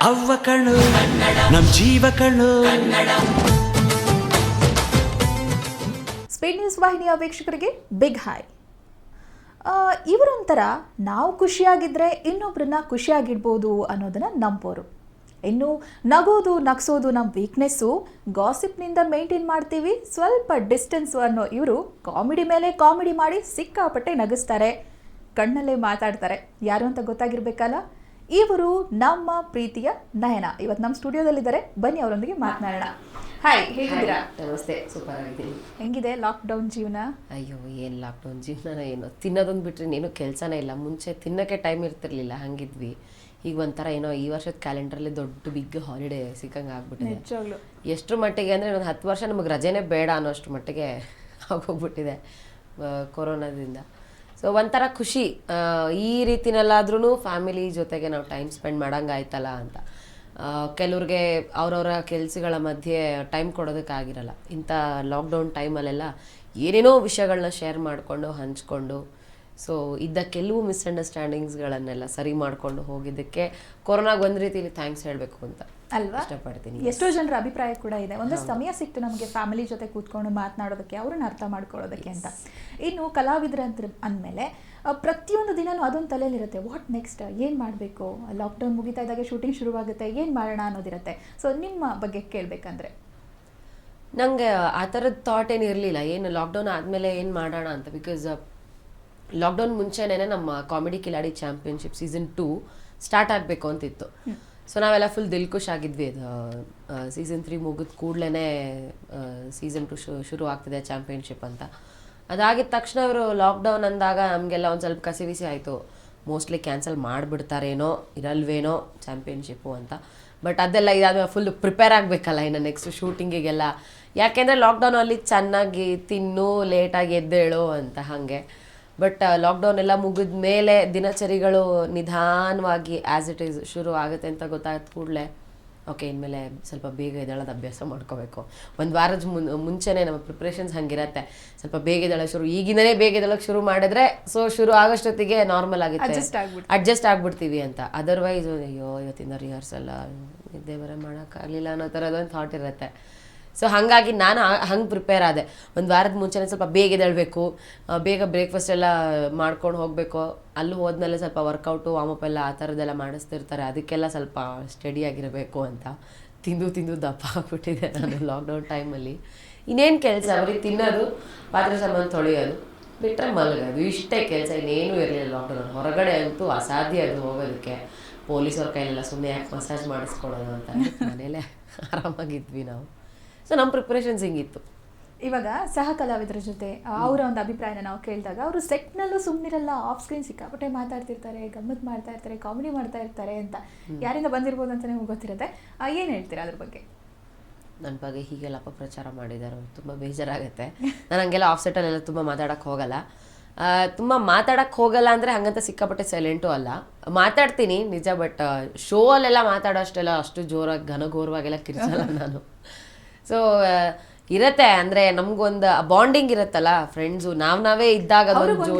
ಅವ್ವ ಕಣ್ಣು ನಮ್ ಜೀವ ಕಣ್ಣು. ಸ್ಪೀಡ್ ನ್ಯೂಸ್ ವಾಹಿನಿಯ ವೀಕ್ಷಕರಿಗೆ ಬಿಗ್ ಹಾಯ್. ಇವರೊಂಥರ ನಾವು ಖುಷಿಯಾಗಿದ್ದರೆ ಇನ್ನೊಬ್ಬರನ್ನ ಖುಷಿಯಾಗಿಡ್ಬೋದು ಅನ್ನೋದನ್ನು ನಂಬೋರು. ಇನ್ನು ನಗೋದು ನಗ್ಸೋದು ನಮ್ಮ ವೀಕ್ನೆಸ್ಸು, ಗಾಸಿಪ್ನಿಂದ ಮೇಂಟೈನ್ ಮಾಡ್ತೀವಿ, ಸ್ವಲ್ಪ ಡಿಸ್ಟೆನ್ಸು ಅನ್ನೋ ಇವರು ಕಾಮಿಡಿ ಮೇಲೆ ಕಾಮಿಡಿ ಮಾಡಿ ಸಿಕ್ಕಾಪಟ್ಟೆ ನಗಿಸ್ತಾರೆ, ಕಣ್ಣಲ್ಲೇ ಮಾತಾಡ್ತಾರೆ. ಯಾರು ಅಂತ ಗೊತ್ತಾಗಿರ್ಬೇಕಲ್ಲ, ಇವರು ನಮ್ಮ ಪ್ರೀತಿಯ ನಯನ ಇವತ್ತು ನಮ್ಮ ಸ್ಟುಡಿಯೋದಲ್ಲಿದ್ದಾರೆ. ಬನ್ನಿ ಅವರೊಂದಿಗೆ ಮಾತನಾಡೋಣ. ಹಾಯ್, ಹೇಗಿದ್ದೀರಾ? ನಮಸ್ತೆ, ಸೂಪರ್ ಆಗಿದ್ದೀನಿ. ಹೆಂಗಿದೆ ಲಾಕ್ಡೌನ್ ಜೀವನ? ಅಯ್ಯೋ, ಏನು ಲಾಕ್ಡೌನ್ ಜೀವನ, ಏನು ತಿನ್ನೋದೊಂದು ಬಿಟ್ಟರೆ ಇನ್ನೇನು ಕೆಲಸನೇ ಇಲ್ಲ. ಮುಂಚೆ ತಿನ್ನೋಕ್ಕೆ ಟೈಮ್ ಇರ್ತಿರ್ಲಿಲ್ಲ, ಹಂಗಿದ್ವಿ. ಈಗ ಒಂಥರ ಏನೋ ಈ ವರ್ಷದ ಕ್ಯಾಲೆಂಡ್ರಲ್ಲಿ ದೊಡ್ಡ ಬಿಗ್ ಹಾಲಿಡೇ ಸಿಕ್ಕಂಗೆ ಆಗ್ಬಿಟ್ಟಿದೆ. ನಿಜವಾಗ್ಲೂ ಎಷ್ಟರ ಮಟ್ಟಿಗೆ ಅಂದರೆ ಒಂದು 10 ವರ್ಷ ನಮಗೆ ರಜೆನೇ ಬೇಡ ಅನ್ನೋಷ್ಟು ಮಟ್ಟಿಗೆ ಆಗೋಗ್ಬಿಟ್ಟಿದೆ ಕೊರೋನಾದಿಂದ. ಸೊ ಒಂಥರ ಖುಷಿ, ಈ ರೀತಿನಲ್ಲಾದ್ರೂ ಫ್ಯಾಮಿಲಿ ಜೊತೆಗೆ ನಾವು ಟೈಮ್ ಸ್ಪೆಂಡ್ ಮಾಡೋಂಗಾಯ್ತಲ್ಲ ಅಂತ. ಕೆಲವ್ರಿಗೆ ಅವರವರ ಕೆಲಸಗಳ ಮಧ್ಯೆ ಟೈಮ್ ಕೊಡೋದಕ್ಕಾಗಿರಲ್ಲ. ಇಂಥ ಲಾಕ್ಡೌನ್ ಟೈಮಲ್ಲೆಲ್ಲ ಏನೇನೋ ವಿಷಯಗಳನ್ನ ಶೇರ್ ಮಾಡಿಕೊಂಡು ಹಂಚ್ಕೊಂಡು, ಸೊ ಇದ್ದ ಕೆಲವು ಮಿಸ್ಅಂಡರ್ಸ್ಟ್ಯಾಂಡಿಂಗ್ಸ್ಗಳನ್ನೆಲ್ಲ ಸರಿ ಮಾಡಿಕೊಂಡು ಹೋಗಿದ್ದಕ್ಕೆ ಕೊರೋನಾಗೆ ಒಂದು ರೀತಿಯಲ್ಲಿ ಥ್ಯಾಂಕ್ಸ್ ಹೇಳಬೇಕು ಅಂತ ಅಲ್ವಾ ಇಷ್ಟಪಡ್ತೀನಿ. ಎಷ್ಟೋ ಜನರ ಅಭಿಪ್ರಾಯ ಕೂಡ ಇದೆ, ಒಂದಷ್ಟು ಸಮಯ ಸಿಕ್ತು ನಮಗೆ ಫ್ಯಾಮಿಲಿ ಜೊತೆ ಕೂತ್ಕೊಂಡು ಮಾತನಾಡೋದಕ್ಕೆ, ಅವ್ರನ್ನ ಅರ್ಥ ಮಾಡ್ಕೊಳ್ಳೋದಕ್ಕೆ ಅಂತ. ಇನ್ನು ಕಲಾವಿದ್ರ ಅಂತ ಅಂದಮೇಲೆ ಪ್ರತಿಯೊಂದು ದಿನವೂ ಅದೊಂದು ತಲೆಯಲ್ಲಿರುತ್ತೆ, ವಾಟ್ ನೆಕ್ಸ್ಟ್, ಏನು ಮಾಡಬೇಕು, ಲಾಕ್ಡೌನ್ ಮುಗಿತಾ ಇದ್ದಾಗೆ ಶೂಟಿಂಗ್ ಶುರುವಾಗುತ್ತೆ, ಏನು ಮಾಡೋಣ ಅನ್ನೋದಿರುತ್ತೆ. ಸೊ ನಿಮ್ಮ ಬಗ್ಗೆ ಕೇಳಬೇಕಂದ್ರೆ ನನಗೆ ಆ ಥರದ ಥಾಟ್ ಏನು ಇರಲಿಲ್ಲ, ಏನು ಲಾಕ್ಡೌನ್ ಆದಮೇಲೆ ಏನು ಮಾಡೋಣ ಅಂತ. ಬಿಕಾಸ್ ಲಾಕ್ಡೌನ್ ಮುಂಚೆನೇ ನಮ್ಮ comedy Kiladi championship season 2 start ಆಗಬೇಕು ಅಂತಿತ್ತು. ಸೊ ನಾವೆಲ್ಲ ಫುಲ್ ದಿಲ್ಖುಷ್ ಆಗಿದ್ವಿ. ಸೀಸನ್ 3 ಮುಗಿದ ಕೂಡಲೇ ಸೀಸನ್ 2 ಶುರು ಆಗ್ತಿದೆ ಚಾಂಪಿಯನ್ಶಿಪ್ ಅಂತ. ಅದಾಗಿದ ತಕ್ಷಣ ಅವರು ಲಾಕ್ಡೌನ್ ಅಂದಾಗ ನಮಗೆಲ್ಲ ಒಂದು ಸ್ವಲ್ಪ ಕಸಿವಿಸಿ ಆಯಿತು, ಮೋಸ್ಟ್ಲಿ ಕ್ಯಾನ್ಸಲ್ ಮಾಡಿಬಿಡ್ತಾರೇನೋ, ಇರಲ್ವೇನೋ ಚಾಂಪಿಯನ್ಶಿಪ್ಪು ಅಂತ. ಬಟ್ ಅದೆಲ್ಲ ಇದಾದ್ಮೇಲೆ ಫುಲ್ ಪ್ರಿಪೇರ್ ಆಗಬೇಕಲ್ಲ ಇನ್ನು ನೆಕ್ಸ್ಟ್ ಶೂಟಿಂಗಿಗೆಲ್ಲ. ಯಾಕೆಂದರೆ ಲಾಕ್ಡೌನಲ್ಲಿ ಚೆನ್ನಾಗಿ ತಿನ್ನು, ಲೇಟಾಗಿ ಎದ್ದೇಳು ಅಂತ ಹಾಗೆ. ಬಟ್ ಲಾಕ್ಡೌನ್ ಎಲ್ಲ ಮುಗಿದ ಮೇಲೆ ದಿನಚರಿಗಳು ನಿಧಾನವಾಗಿ ಆ್ಯಸ್ ಇಟ್ ಈಸ್ ಶುರು ಆಗುತ್ತೆ ಅಂತ ಗೊತ್ತಾದ ಕೂಡಲೇ ಓಕೆ, ಇನ್ಮೇಲೆ ಸ್ವಲ್ಪ ಬೇಗ ಎದ್ದೇಳೋದು ಅಭ್ಯಾಸ ಮಾಡ್ಕೋಬೇಕು. ಒಂದು ವಾರದ ಮುಂಚೆನೇ ನಮ್ಮ ಪ್ರಿಪ್ರೇಷನ್ಸ್ ಹಂಗಿರತ್ತೆ, ಸ್ವಲ್ಪ ಬೇಗ ಎದ್ದೇಳೋಕೆ ಶುರು, ಈಗಿಂದನೇ ಬೇಗ ಎದ್ದೇಳೋಕೆ ಶುರು ಮಾಡಿದ್ರೆ ಸೊ ಶುರು ಆಗೋಷ್ಟೊತ್ತಿಗೆ ನಾರ್ಮಲ್ ಆಗುತ್ತೆ, ಅಡ್ಜಸ್ಟ್ ಆಗ್ಬಿಡ್ತೀವಿ ಅಂತ. ಅದರ್ವೈಸ್ ಅಯ್ಯೋ ಇವತ್ತಿಂದ ರಿಹರ್ಸಲ್ಲ, ನಿದ್ದೆ ಬರೋ ಮಾಡೋಕ್ಕಾಗಲಿಲ್ಲ ಅನ್ನೋ ಥರದೊಂದು ಥಾಟ್ ಇರುತ್ತೆ. ಸೊ ಹಾಗಾಗಿ ನಾನು ಹಂಗೆ ಪ್ರಿಪೇರ್ ಆದೆ. ಒಂದು ವಾರದ ಮುಂಚೆನೇ ಸ್ವಲ್ಪ ಬೇಗ ಎದ್ದೇಳಬೇಕು, ಬೇಗ ಬ್ರೇಕ್ಫಾಸ್ಟ್ ಎಲ್ಲ ಮಾಡ್ಕೊಂಡು ಹೋಗಬೇಕು. ಅಲ್ಲೂ ಹೋದ್ಮೇಲೆ ಸ್ವಲ್ಪ ವರ್ಕೌಟು ವಾಮಪ್ ಎಲ್ಲ ಆ ಥರದ್ದೆಲ್ಲ ಮಾಡಿಸ್ತಿರ್ತಾರೆ, ಅದಕ್ಕೆಲ್ಲ ಸ್ವಲ್ಪ ಸ್ಟಡಿಯಾಗಿರಬೇಕು ಅಂತ. ತಿಂದು ದಪ್ಪ ಆಗ್ಬಿಟ್ಟಿದೆ ನಾನು ಲಾಕ್ಡೌನ್ ಟೈಮಲ್ಲಿ. ಇನ್ನೇನು ಕೆಲಸ, ಬರೀ ತಿನ್ನೋದು, ಪಾತ್ರೆ ಸಾಮಾನು ತೊಳೆಯೋದು, ಬಿಟ್ಟರೆ ಮಲಗೋದು, ಇಷ್ಟೇ ಕೆಲಸ, ಇನ್ನೇನೂ ಇರಲಿಲ್ಲ ಲಾಕ್ಡೌನ್. ಹೊರಗಡೆ ಅಂತೂ ಅಸಾಧ್ಯ ಅದು ಹೋಗೋದಕ್ಕೆ, ಪೊಲೀಸವ್ರ ಕೈಲೆಲ್ಲ ಸುಮ್ಮನೆ ಯಾಕೆ ಮಸಾಜ್ ಮಾಡಿಸ್ಕೊಡೋದು ಅಂತ ಮನೇಲೇ ಆರಾಮಾಗಿದ್ವಿ ನಾವು. ಸೊ ನಮ್ಮ ಪ್ರಿಪ್ರೇಷನ್ಸ್ ಹಿಂಗಿತ್ತು. ಇವಾಗ ಸಹ ಕಲಾವಿದರ ಜೊತೆ ಅವರ ಒಂದು ಅಭಿಪ್ರಾಯನ ನಾವು ಕೇಳಿದಾಗ, ಅವರು ಸೆಟ್ನಲ್ಲೂ ಸುಮ್ಮನಿರಲ್ಲ, ಆಫ್ ಸ್ಕ್ರೀನ್ ಸಿಕ್ಕಾಪಟ್ಟೆ ಮಾತಾಡ್ತಿರ್ತಾರೆ, ಗಮ್ಮತ್ ಮಾಡ್ತಾ ಇರ್ತಾರೆ, ಕಾಮಿಡಿ ಮಾಡ್ತಾ ಇರ್ತಾರೆ ಅಂತ. ಯಾರಿಂದ ಬಂದಿರ್ಬೋದು ಅಂತ ನಿಮ್ಗೆ ಗೊತ್ತಿರುತ್ತೆ, ಏನು ಹೇಳ್ತೀರಾ ಅದ್ರ ಬಗ್ಗೆ? ನನ್ನ ಬಗ್ಗೆ ಹೀಗೆಲ್ಲ ಅಪಪ್ರಚಾರ ಮಾಡಿದ್ದಾರೆ, ತುಂಬ ಬೇಜಾರಾಗುತ್ತೆ. ನಾನು ಹಂಗೆಲ್ಲ ಆಫ್ ಸೆಟಲ್ಲೆಲ್ಲ ತುಂಬ ಮಾತಾಡೋಕ್ಕೆ ಹೋಗಲ್ಲ. ತುಂಬ ಮಾತಾಡೋಕ್ಕೆ ಹೋಗಲ್ಲ ಅಂದರೆ ಹಂಗಂತ ಸಿಕ್ಕಾಪಟ್ಟೆ ಸೈಲೆಂಟು ಅಲ್ಲ, ಮಾತಾಡ್ತೀನಿ ನಿಜ. ಬಟ್ ಶೋ ಅಲ್ಲೆಲ್ಲ ಮಾತಾಡೋ ಅಷ್ಟೆಲ್ಲ ಅಷ್ಟು ಜೋರಾಗಿ ಘನಘೋರವಾಗೆಲ್ಲ ಕಿರ್ಚಲ್ಲ ನಾನು. ಸೊ ಇರತ್ತೆ, ಅಂದರೆ ನಮ್ಗೊಂದು ಬಾಂಡಿಂಗ್ ಇರತ್ತಲ್ಲ, ಫ್ರೆಂಡ್ಸು ನಾವೇ ಇದ್ದಾಗ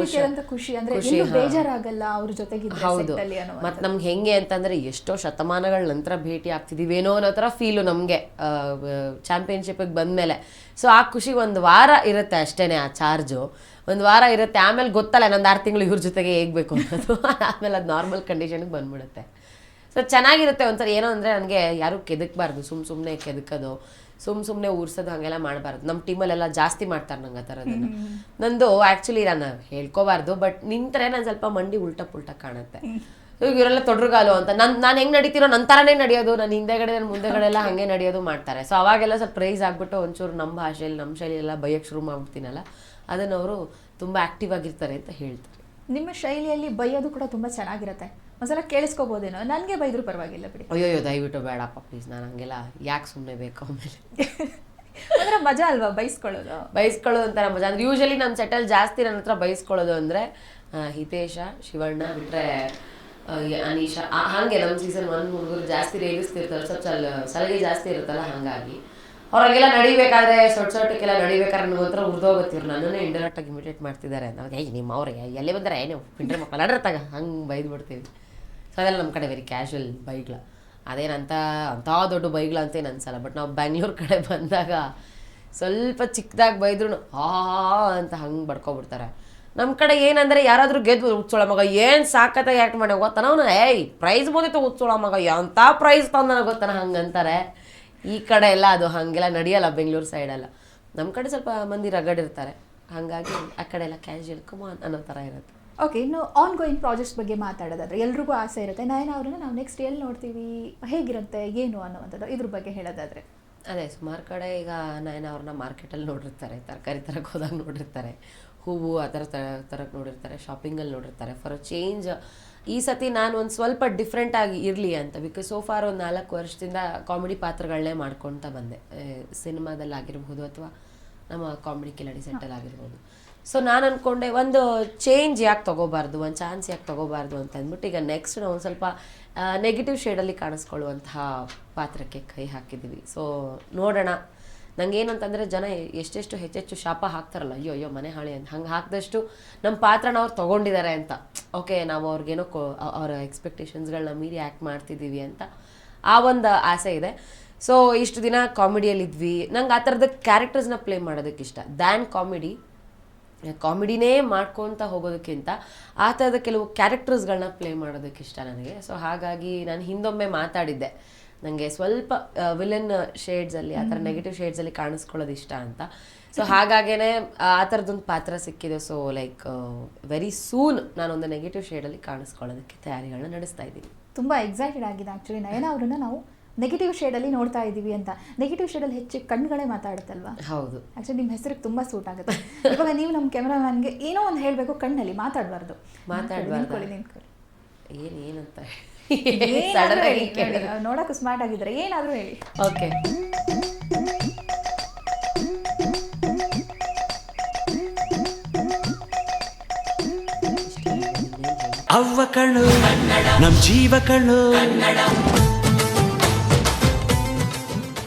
ಖುಷಿ, ಬೇಜಾರಾಗಲ್ಲ ಅವ್ರ ಜೊತೆಗೆ. ಹೌದು, ಮತ್ತು ನಮ್ಗೆ ಹೆಂಗೆ ಅಂತಂದರೆ ಎಷ್ಟೋ ಶತಮಾನಗಳ ನಂತರ ಭೇಟಿ ಆಗ್ತಿದ್ದೀವೇನೋ ಅನ್ನೋ ಥರ ಫೀಲು ನಮಗೆ ಚಾಂಪಿಯನ್ಶಿಪ್ಪಿಗೆ ಬಂದಮೇಲೆ. ಸೊ ಆ ಖುಷಿ ಒಂದು ವಾರ ಇರುತ್ತೆ ಅಷ್ಟೇ, ಆ ಚಾರ್ಜು ಒಂದು ವಾರ ಇರುತ್ತೆ. ಆಮೇಲೆ ಗೊತ್ತಲ್ಲ ಇನ್ನೊಂದು 6 ತಿಂಗಳು ಇವ್ರ ಜೊತೆಗೆ ಹೇಗಬೇಕು ಅನ್ನೋದು, ಆಮೇಲೆ ಅದು ನಾರ್ಮಲ್ ಕಂಡೀಷನ್ಗೆ ಬಂದ್ಬಿಡುತ್ತೆ. ಸೊ ಚೆನ್ನಾಗಿರುತ್ತೆ ಒಂಥರ. ಏನೋ ಅಂದರೆ ನನಗೆ ಯಾರೂ ಕೆದಕಬಾರ್ದು, ಸುಮ್ಮನೆ ಕೆದಕೋದು, ಸುಮ್ಮನೆ ಊರ್ಸೋದು ಹಾಗೆಲ್ಲ ಮಾಡಬಾರ್ದು. ನಮ್ಮ ಟೀಮಲ್ಲೆಲ್ಲ ಜಾಸ್ತಿ ಮಾಡ್ತಾರೆ ನಂಗೆ ಆ ಥರದನ್ನು. ನಂದು ಆ್ಯಕ್ಚುಲಿ ನಾನು ಹೇಳ್ಕೋಬಾರ್ದು, ಬಟ್ ನಿಂತರೆ ನಾನು ಸ್ವಲ್ಪ ಮಂಡಿ ಉಲ್ಟಾ ಪುಲ್ಟಾ ಕಾಣುತ್ತೆ. ಇವರೆಲ್ಲ ತೊಡ್ರುಗಾಲು ಅಂತ ನಾನು ಹೆಂಗೆ ನಡೀತೀರೋ ನನ್ನ ಥರನೇ ನಡೆಯೋದು, ನಾನು ಹಿಂದೆಗಡೆ ನನ್ನ ಮುಂದೆಗಡೆ ಎಲ್ಲ ಹಾಗೆ ನಡೆಯೋದು ಮಾಡ್ತಾರೆ. ಸೊ ಅವಾಗೆಲ್ಲ ಸ್ವಲ್ಪ ಪ್ರೈಸ್ ಆಗಿಬಿಟ್ಟು ಒಂಚೂರು ನಮ್ಮ ಭಾಷೆಯಲ್ಲಿ ನಮ್ಮ ಶೈಲಿಯೆಲ್ಲ ಬೈಯೋಕ್ಕೆ ಶುರು ಮಾಡ್ಬಿಡ್ತೀನಲ್ಲ, ಅದನ್ನು ಅವರು ತುಂಬ ಆ್ಯಕ್ಟಿವ್ ಆಗಿರ್ತಾರೆ ಅಂತ ಹೇಳ್ತಾರೆ. ನಿಮ್ಮ ಶೈಲಿಯಲ್ಲಿ ಬೈಯೋದು ಕೂಡ ತುಂಬ ಚೆನ್ನಾಗಿರುತ್ತೆ, ಒಂದ್ಸಲ ಕೇಳಿಸ್ಕೋಬೋದೇನೋ. ನನಗೆ ಬೈದ್ರು ಪರವಾಗಿಲ್ಲ ಬಿಡಿ. ಅಯ್ಯೋ ದಯವಿಟ್ಟು ಬೇಡಪ್ಪ ಪ್ಲೀಸ್, ನಾನು ಹಂಗೆಲ್ಲ ಯಾಕೆ ಸುಮ್ಮನೆ ಬೇಕು. ಆಮೇಲೆ ಅಂದರೆ ಮಜಾ ಅಲ್ವಾ ಬೈಸ್ಕೊಳ್ಳೋದು ಒಂಥರ ಮಜಾ. ಅಂದರೆ ಯೂಶಲಿ ನಮ್ಮ ಸೆಟಲ್ ಜಾಸ್ತಿ ನನ್ನ ಹತ್ರ ಬೈಸ್ಕೊಳ್ಳೋದು ಅಂದರೆ ಹಿತೇಶ, ಶಿವಣ್ಣ ಬಿಟ್ಟರೆ ಅನೀಶಾ, ಹಾಗೆ ನಮ್ಮ ಸೀಸನ್ 1 ಹುಡುಗರು ಜಾಸ್ತಿ ರೇಗಿಸ್ತಿರ್ತಾರೆ, ಸ್ವಲ್ಪ ಸಲಿಗೆ ಜಾಸ್ತಿ ಇರುತ್ತಲ್ಲ, ಹಾಗಾಗಿ ಅವ್ರಿಗೆಲ್ಲ ನಡಿಬೇಕಾದ್ರೆ ಸೊಟ್ಟಕ್ಕೆಲ್ಲ ನಡಿಬೇಕಾದ್ರೆ ನನಗೆ ಒಂಥರ ಉರ್ದೋಗುತ್ತಿರು, ನನ್ನನ್ನೇ ಇಂಡೈರೆಕ್ಟಾಗಿ ಇಮಿಟೇಟ್ ಮಾಡ್ತಿದ್ದಾರೆ ಅಂತ. ನಿಮ್ಮ ಅವ್ರಿಗೆ ಎಲ್ಲೇ ಬಂದರೆ ಏನು ಪಿಂಡ್ರೆ ಮಕ್ಕಳು ನಡ್ರತ್ತಾಗ ಹಂಗೆ ಬೈದು ಬಿಡ್ತೀವಿ. ಸೊ ಅದೆಲ್ಲ ನಮ್ಮ ಕಡೆ ವೆರಿ ಕ್ಯಾಶುವಲ್ ಬೈಗ್ಲ. ಅದೇನಂತ ಅಂಥ ದೊಡ್ಡ ಬೈಗಳಂತೇನು ಅನ್ಸಲ್ಲ. ಬಟ್ ನಾವು ಬ್ಯಾಂಗ್ಳೂರ್ ಕಡೆ ಬಂದಾಗ ಸ್ವಲ್ಪ ಚಿಕ್ಕದಾಗಿ ಬೈದ್ರು ಅಂತ ಹಂಗೆ ಬಡ್ಕೊಬಿಡ್ತಾರೆ. ನಮ್ಮ ಕಡೆ ಏನಂದರೆ ಯಾರಾದರೂ ಗೆದ್ದು ಉಚ್ಚೋಳ ಮಗ ಏನು ಸಾಕತ್ತಾಗಿ ಆ್ಯಕ್ಟ್ ಮಾಡಿ ಗೊತ್ತಾನ ಅವನು, ಏಯ್ ಪ್ರೈಸ್ ಬಂದಿತ್ತು ಉಚ್ಚೋಳ ಮಗ ಎಂಥ ಪ್ರೈಸ್ ತಂದು ನನಗೆ ಗೊತ್ತಾನ ಹಂಗೆ ಅಂತಾರೆ. ಈ ಕಡೆ ಎಲ್ಲ ಅದು ಹಾಗೆಲ್ಲ ನಡೆಯಲ್ಲ ಬೆಂಗಳೂರು ಸೈಡೆಲ್ಲ. ನಮ್ಮ ಕಡೆ ಸ್ವಲ್ಪ ಮಂದಿ ರಗಡಿರ್ತಾರೆ, ಹಾಗಾಗಿ ಆ ಕಡೆ ಎಲ್ಲ ಕ್ಯಾಶುಯಲ್ ಕಮಾನ್ ಅನ್ನೋ ಥರ ಇರುತ್ತೆ. ಓಕೆ, ಇನ್ನು ಆನ್ ಗೋಯಿಂಗ್ ಪ್ರಾಜೆಕ್ಟ್ಸ್ ಬಗ್ಗೆ ಮಾತಾಡೋದಾದ್ರೆ ಎಲ್ರಿಗೂ ಆಸೆ ಇರುತ್ತೆ, ನಯನ ಅವ್ರನ್ನ ನಾವು ನೆಕ್ಸ್ಟ್ ಎಲ್ಲಿ ನೋಡ್ತೀವಿ, ಹೇಗಿರುತ್ತೆ ಏನು ಅನ್ನುವಂಥದ್ದು, ಇದ್ರ ಬಗ್ಗೆ ಹೇಳೋದಾದ್ರೆ. ಅದೇ ಸುಮಾರು ಕಡೆ ಈಗ ನಯನ ಅವ್ರನ್ನ ಮಾರ್ಕೆಟಲ್ಲಿ ನೋಡಿರ್ತಾರೆ, ತರಕಾರಿ ತರಕ್ಕೆ ಹೋದಾಗ ನೋಡಿರ್ತಾರೆ, ಹೂವು ಆ ಥರ ತರಕ್ಕೆ ನೋಡಿರ್ತಾರೆ, ಶಾಪಿಂಗಲ್ಲಿ ನೋಡಿರ್ತಾರೆ. ಫಾರ್ ಅ ಚೇಂಜ್ ಈ ಸತಿ ನಾನು ಒಂದು ಸ್ವಲ್ಪ ಡಿಫ್ರೆಂಟಾಗಿ ಇರಲಿ ಅಂತ, ಬಿಕಾಸ್ ಸೋ ಫಾರ್ ಒಂದು 4 ವರ್ಷದಿಂದ ಕಾಮಿಡಿ ಪಾತ್ರಗಳನ್ನೇ ಮಾಡ್ಕೊಳ್ತಾ ಬಂದೆ, ಸಿನಿಮಾದಲ್ಲಾಗಿರ್ಬೋದು ಅಥವಾ ನಮ್ಮ ಕಾಮಿಡಿ ಕಿಲಾಡಿ ಸೆಟ್ಟಲ್ಲಿ ಆಗಿರ್ಬೋದು. ಸೊ ನಾನು ಅಂದ್ಕೊಂಡೆ ಒಂದು ಚೇಂಜ್ ಯಾಕೆ ತೊಗೋಬಾರ್ದು, ಒಂದು ಚಾನ್ಸ್ ಯಾಕೆ ತೊಗೋಬಾರ್ದು ಅಂತ ಅಂದ್ಬಿಟ್ಟು ಈಗ ನೆಕ್ಸ್ಟ್ ನಾವು ಒಂದು ಸ್ವಲ್ಪ ನೆಗೆಟಿವ್ ಶೇಡಲ್ಲಿ ಕಾಣಿಸ್ಕೊಳ್ಳುವಂತಹ ಪಾತ್ರಕ್ಕೆ ಕೈ ಹಾಕಿದ್ದೀವಿ. ಸೊ ನೋಡೋಣ. ನಂಗೇನು ಅಂತಂದರೆ ಜನ ಎಷ್ಟೆಷ್ಟು ಹೆಚ್ಚೆಚ್ಚು ಶಾಪ ಹಾಕ್ತಾರಲ್ಲ, ಅಯ್ಯೋ ಅಯ್ಯೋ ಮನೆ ಹಾಳಿ ಅಂತ, ಹಂಗೆ ಹಾಕಿದಷ್ಟು ನಮ್ಮ ಪಾತ್ರನ ಅವ್ರು ತೊಗೊಂಡಿದ್ದಾರೆ ಅಂತ, ಓಕೆ ನಾವು ಅವ್ರಿಗೇನೋ ಅವರ ಎಕ್ಸ್ಪೆಕ್ಟೇಷನ್ಸ್ಗಳನ್ನ ಮೀರಿ ಆ್ಯಕ್ಟ್ ಮಾಡ್ತಿದ್ದೀವಿ ಅಂತ ಆ ಒಂದು ಆಸೆ ಇದೆ. ಸೊ ಇಷ್ಟು ದಿನ ಕಾಮಿಡಿಯಲ್ಲಿದ್ವಿ, ನಂಗೆ ಆ ಥರದ ಕ್ಯಾರೆಕ್ಟರ್ಸ್ನ ಪ್ಲೇ ಮಾಡೋದಕ್ಕೆ ಇಷ್ಟ ದ್ಯಾನ್ ಕಾಮಿಡಿನೇ ಮಾಡ್ಕೊತ ಹೋಗೋದಕ್ಕಿಂತ ಆ ಥರದ ಕೆಲವು ಕ್ಯಾರೆಕ್ಟರ್ಸ್ಗಳನ್ನ ಪ್ಲೇ ಮಾಡೋದಕ್ಕೆ ಇಷ್ಟ ನನಗೆ. ಸೊ ಹಾಗಾಗಿ ನಾನು ಹಿಂದೊಮ್ಮೆ ಮಾತಾಡಿದ್ದೆ, ನನಗೆ ಸ್ವಲ್ಪ ವಿಲನ್ ಶೇಡ್ಸಲ್ಲಿ ಆ ಥರ ನೆಗೆಟಿವ್ ಶೇಡ್ಸಲ್ಲಿ ಕಾಣಿಸ್ಕೊಳ್ಳೋದು ಇಷ್ಟ ಅಂತ. ಸೊ ಹಾಗಾಗೇ ಆ ಥರದೊಂದು ಪಾತ್ರ ಸಿಕ್ಕಿದೆ. ಸೊ ಲೈಕ್ ವೆರಿ ಸೂನ್ ನಾನೊಂದು ನೆಗೆಟಿವ್ ಶೇಡಲ್ಲಿ ಕಾಣಿಸ್ಕೊಳ್ಳೋದಕ್ಕೆ ತಯಾರಿಗಳನ್ನ ನಡೆಸ್ತಾ ಇದ್ದೀನಿ. ತುಂಬ ಎಕ್ಸೈಟೆಡ್ ಆಗಿದೆ ಆ್ಯಕ್ಚುಲಿ. ನಯನ ಅವ್ರನ್ನ ನಾವು ನೆಗೆಟಿವ್ ಶೇಡಲ್ಲಿ ನೋಡ್ತಾ ಇದ್ದೀವಿ ಅಂತ. ನೆಗೆಟಿವ್ ಶೇಡಲ್ಲಿ ಹೆಚ್ಚು ಕಣ್ಗಳೇ ಮಾತಾಡುತ್ತಲ್ವಾ? ಹೌದು, ಆ್ಯಕ್ಚುಲಿ ನಿಮ್ಮ ಹೆಸರಿಗೆ ತುಂಬ ಸೂಟ್ ಆಗುತ್ತೆ. ಇವಾಗ ನೀವು ನಮ್ಮ ಕ್ಯಾಮ್ರಾಮ್ಯಾನ್ಗೆ ಏನೋ ಒಂದು ಹೇಳಬೇಕು, ಕಣ್ಣಲ್ಲಿ ಮಾತಾಡಬಾರ್ದು. ನಿಂತ್ಕೊಳ್ಳಿ. ಏನಂತ ನೋಡೋಕೆ ಸ್ಮಾರ್ಟ್ ಆಗಿದ್ದಾರೆ, ಏನಾದರೂ ಹೇಳಿ. ಓಕೆ, ಅವ್ವ ಕಣ್ಣು ನಮ್ ಜೀವ ಕಣ್ಣು.